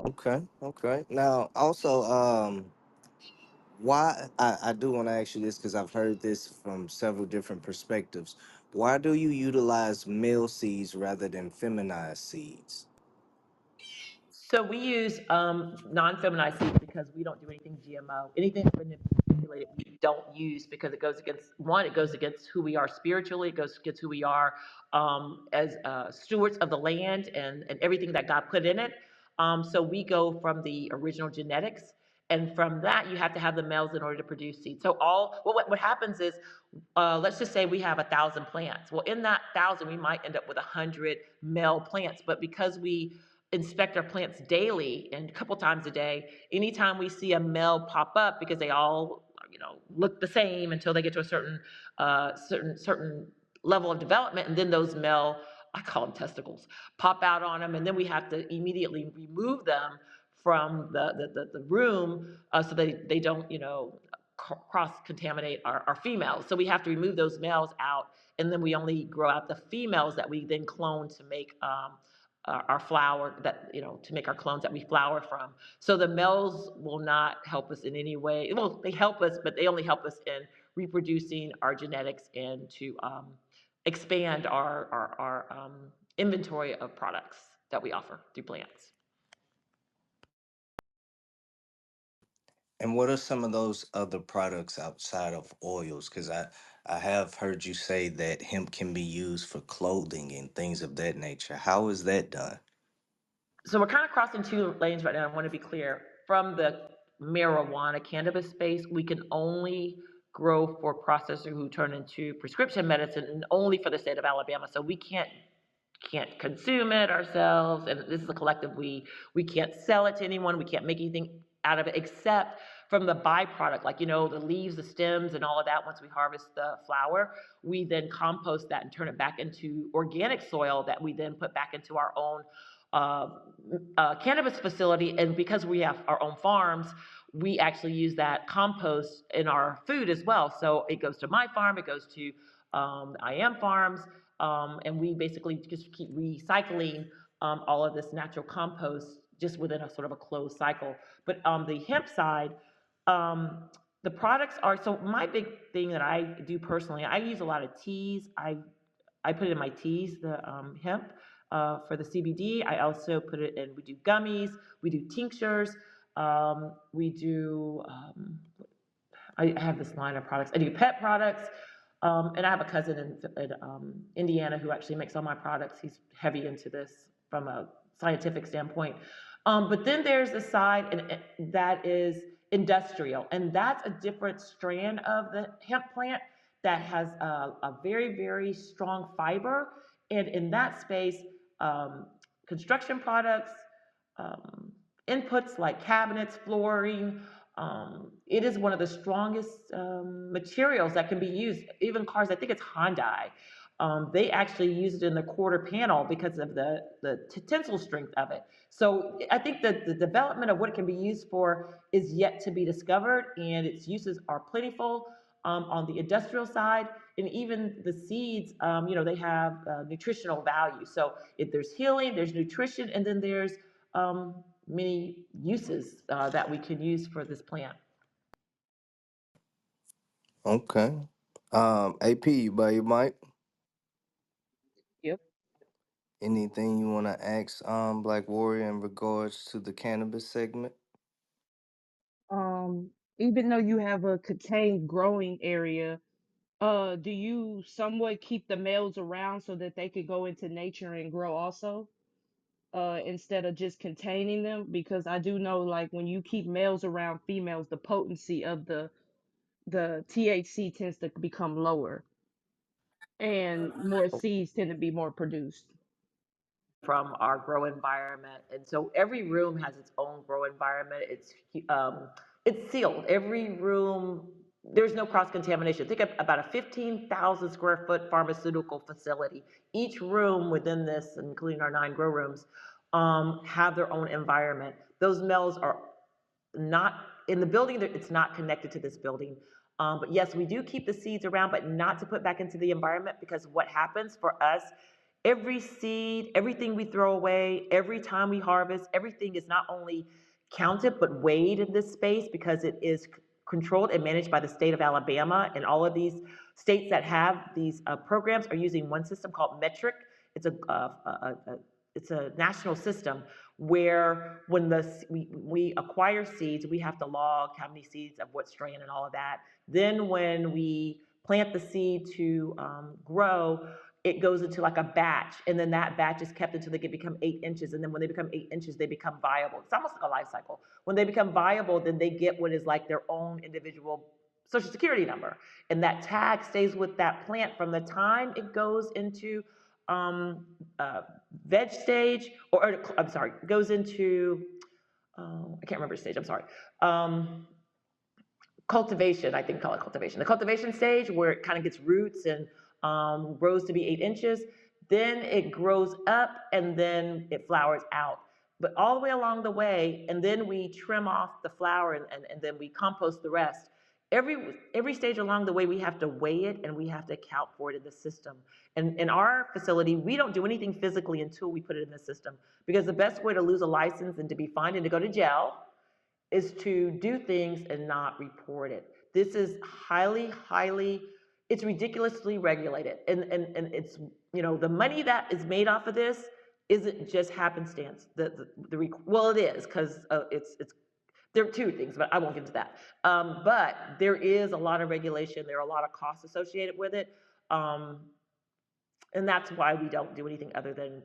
Okay, okay. Now, also, why I do want to ask you this because I've heard this from several different perspectives. Why do you utilize male seeds rather than feminized seeds? So we use non-feminized seeds because we don't do anything GMO. Anything manipulated, we don't use because it goes against one. It goes against who we are spiritually. It goes against who we are as stewards of the land and everything that God put in it. So we go from the original genetics, and from that you have to have the males in order to produce seeds. So all what happens is, let's just say we have 1,000 plants. Well, in that thousand, we might end up with 100 male plants, but because we inspect our plants daily and a couple times a day, anytime we see a male pop up, because they all look the same until they get to a certain level of development, and then those male, I call them testicles, pop out on them, and then we have to immediately remove them from the room, so they don't cross contaminate our females. So we have to remove those males out, and then we only grow out the females that we then clone to make our flower, that to make our clones that we flower from. So the males will not help us in any way. Well, they help us, but they only help us in reproducing our genetics and to expand our inventory of products that we offer through plants. And what are some of those other products outside of oils? Because I have heard you say that hemp can be used for clothing and things of that nature. How is that done? So we're kind of crossing two lanes right now. I want to be clear. From the marijuana cannabis space, we can only grow for processors who turn into prescription medicine, and only for the state of Alabama. So we can't consume it ourselves, and this is a collective we can't sell it to anyone, we can't make anything out of it except from the byproduct, like the leaves, the stems, and all of that. Once we harvest the flower, we then compost that and turn it back into organic soil that we then put back into our own uh, cannabis facility. And because we have our own farms, we actually use that compost in our food as well. So it goes to my farm, it goes to I am farms, and we basically just keep recycling all of this natural compost just within a sort of a closed cycle. But on the hemp side, um, the products are, so my big thing that I do personally, I use a lot of teas. I put it in my teas, the hemp, for the CBD. I also put it in, we do gummies, we do tinctures, we do, I have this line of products. I do pet products, and I have a cousin in Indiana who actually makes all my products. He's heavy into this from a scientific standpoint. But then there's a side that is industrial, and that's a different strand of the hemp plant that has a very, very strong fiber. And in that space, um, construction products, um, inputs like cabinets, flooring, it is one of the strongest materials that can be used. Even cars, I think it's Hyundai. They actually use it in the quarter panel because of the tensile strength of it. So I think that the development of what it can be used for is yet to be discovered, and its uses are plentiful on the industrial side. And even the seeds, they have nutritional value. So if there's healing, there's nutrition, and then there's many uses that we can use for this plant. Okay. AP, you by your mic? Yep. Anything you want to ask Black Warrior in regards to the cannabis segment? Um, Even though you have a contained growing area, do you somewhat keep the males around so that they could go into nature and grow also, instead of just containing them? Because I do know, like, when you keep males around females, the potency of the THC tends to become lower, and more seeds tend to be more produced. From our grow environment. And so every room has its own grow environment. It's sealed. Every room, there's no cross contamination. Think of about a 15,000 square foot pharmaceutical facility. Each room within this, including our 9 grow rooms, have their own environment. Those males are not in the building. It's not connected to this building. But yes, we do keep the seeds around, but not to put back into the environment, because what happens for us Every seed, everything we throw away, every time we harvest, everything is not only counted but weighed in this space because it is controlled and managed by the state of Alabama. And all of these states that have these programs are using one system called metric. It's it's a national system where when we acquire seeds, we have to log how many seeds of what strain and all of that. Then when we plant the seed to grow, it goes into like a batch, and then that batch is kept until they can become 8 inches, and then when they become 8 inches, they become viable. It's almost like a life cycle. When they become viable, then they get what is like their own individual social security number, and that tag stays with that plant from the time it goes into um, uh, veg stage, or I'm sorry, goes into I can't remember the stage. I'm sorry. Um, Cultivation, I think call it cultivation. The cultivation stage where it kind of gets roots and grows to be 8 inches. Then it grows up and then it flowers out. But all the way along the way, and then we trim off the flower and then we compost the rest. Every stage along the way, we have to weigh it and we have to account for it in the system. And in our facility, we don't do anything physically until we put it in the system, because the best way to lose a license and to be fined and to go to jail is to do things and not report it. This is highly, it's ridiculously regulated. And it's, the money that is made off of this isn't just happenstance. Well, it is, because there are two things, but I won't get into that. But there is a lot of regulation. There are a lot of costs associated with it. Um, and that's why we don't do anything other than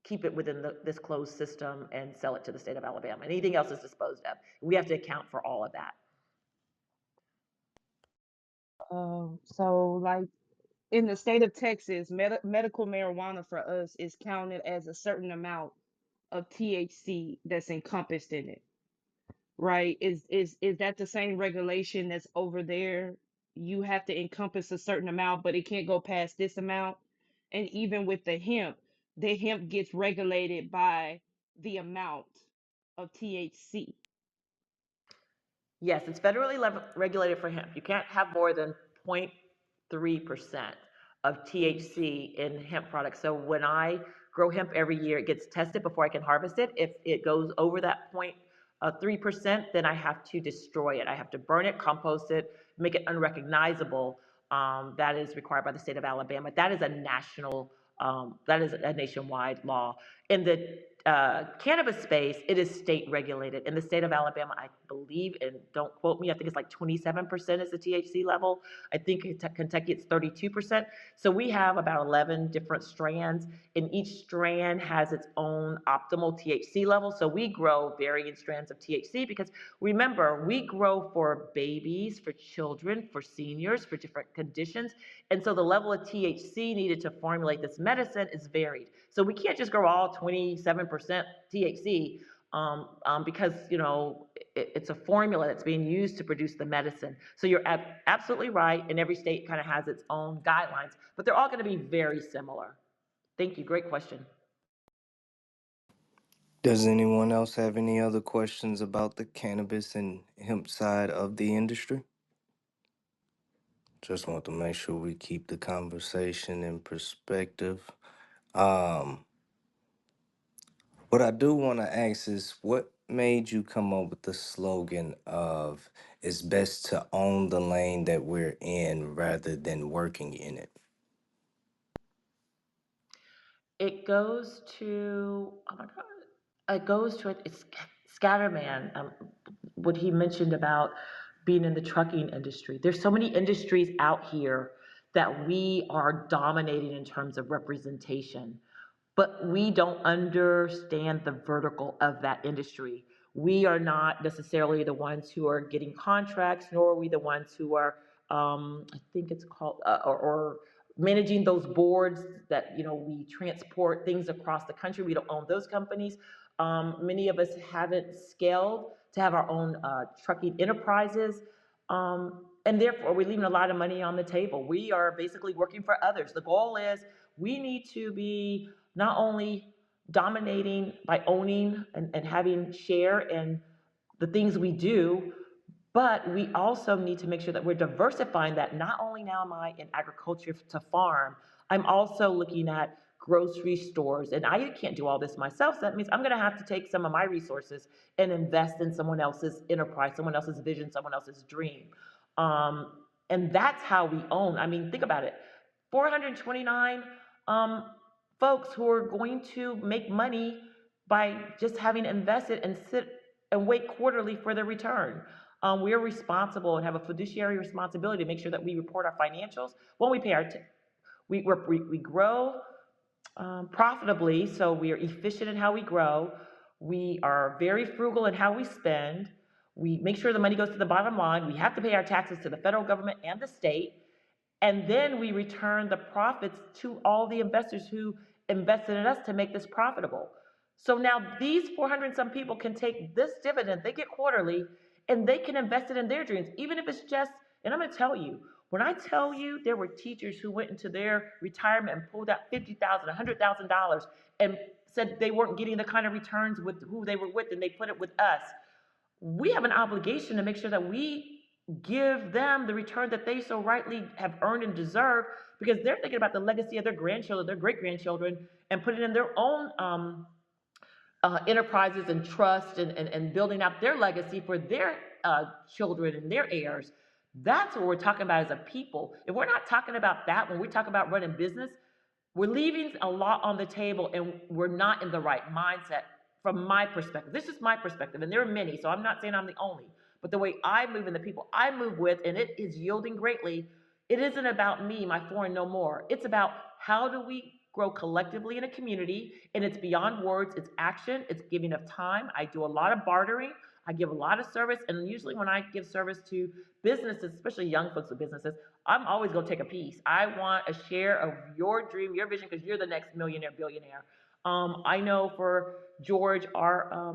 keep it within this closed system and sell it to the state of Alabama. Anything else is disposed of. We have to account for all of that. So like in the state of Texas, medical marijuana for us is counted as a certain amount of THC that's encompassed in it, right? Is that the same regulation that's over there? You have to encompass a certain amount, but it can't go past this amount. And even with the hemp gets regulated by the amount of THC. Yes, it's federally regulated for hemp. You can't have more than 0.3% of THC in hemp products. So when I grow hemp every year, it gets tested before I can harvest it. If it goes over that 0.3%, then I have to destroy it. I have to burn it, compost it, make it unrecognizable. That is required by the state of Alabama. That is a nationwide law. In the cannabis space, it is state regulated. In the state of Alabama, I believe, and don't quote me, I think it's like 27% is the THC level. I think in Kentucky it's 32%. So we have about 11 different strands, and each strand has its own optimal THC level. So we grow varying strands of THC because remember, we grow for babies, for children, for seniors, for different conditions. And so the level of THC needed to formulate this medicine is varied. So we can't just grow all 27% THC because, it's a formula that's being used to produce the medicine. So you're absolutely right. And every state kind of has its own guidelines, but they're all going to be very similar. Thank you. Great question. Does anyone else have any other questions about the cannabis and hemp side of the industry? Just want to make sure we keep the conversation in perspective. Um, what I do want to ask is what made you come up with the slogan of it's best to own the lane that we're in rather than working in it? It goes to, oh my God, it goes to it's Scatterman, what he mentioned about being in the trucking industry. There's so many industries out here that we are dominating in terms of representation, but we don't understand the vertical of that industry. We are not necessarily the ones who are getting contracts, nor are we the ones who are, I think it's called, or managing those boards that, we transport things across the country. We don't own those companies. Many of us haven't scaled to have our own trucking enterprises. And therefore, we're leaving a lot of money on the table. We are basically working for others. The goal is we need to be not only dominating by owning and having share in the things we do, but we also need to make sure that we're diversifying that. Not only now am I in agriculture to farm, I'm also looking at grocery stores. And I can't do all this myself. So that means I'm going to have to take some of my resources and invest in someone else's enterprise, someone else's vision, someone else's dream. And that's how we own. I mean, think about it. 429 folks who are going to make money by just having invested and sit and wait quarterly for their return. We are responsible and have a fiduciary responsibility to make sure that we report our financials when we pay our. We grow profitably, so we are efficient in how we grow. We are very frugal in how we spend. We make sure the money goes to the bottom line. We have to pay our taxes to the federal government and the state. And then we return the profits to all the investors who invested in us to make this profitable. So now these 400 and some people can take this dividend they get quarterly and they can invest it in their dreams, even if it's just, and I'm going to tell you, when I tell you there were teachers who went into their retirement and pulled out $50,000, $100,000 and said they weren't getting the kind of returns with who they were with and they put it with us, we have an obligation to make sure that we give them the return that they so rightly have earned and deserve, because they're thinking about the legacy of their grandchildren, their great grandchildren, and put it in their own enterprises and trust and building out their legacy for their children and their heirs. That's what we're talking about as a people. If we're not talking about that when we talk about running business, we're leaving a lot on the table and we're not in the right mindset from my perspective. This is my perspective, and there are many, so I'm not saying I'm the only. But the way I move and the people I move with, and it is yielding greatly, it isn't about me, my four and no more. It's about how do we grow collectively in a community, and it's beyond words, it's action, it's giving of time. I do a lot of bartering. I give a lot of service, and usually when I give service to businesses, especially young folks with businesses, I'm always going to take a piece. I want a share of your dream, your vision, because you're the next millionaire, billionaire. I know for George, our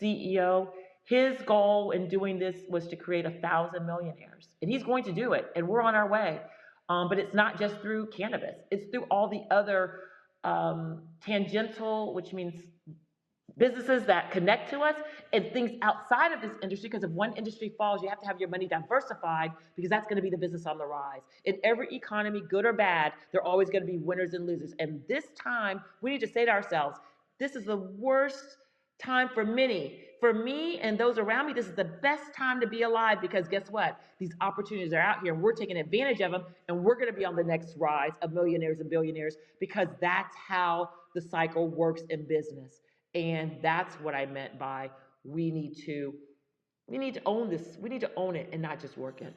CEO, his goal in doing this was to create 1,000 millionaires, and he's going to do it, and we're on our way. But it's not just through cannabis; it's through all the other tangential, which means businesses that connect to us, and things outside of this industry, because if one industry falls, you have to have your money diversified, because that's going to be the business on the rise. In every economy, good or bad, there are always going to be winners and losers. And this time, we need to say to ourselves, this is the worst time for many. For me and those around me, this is the best time to be alive, because guess what? These opportunities are out here and we're taking advantage of them, and we're going to be on the next rise of millionaires and billionaires, because that's how the cycle works in business. And that's what I meant by we need to own this. We need to own it and not just work it.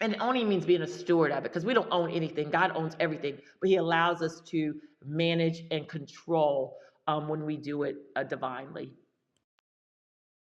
And owning means being a steward of it, because we don't own anything. God owns everything, but He allows us to manage and control when we do it divinely.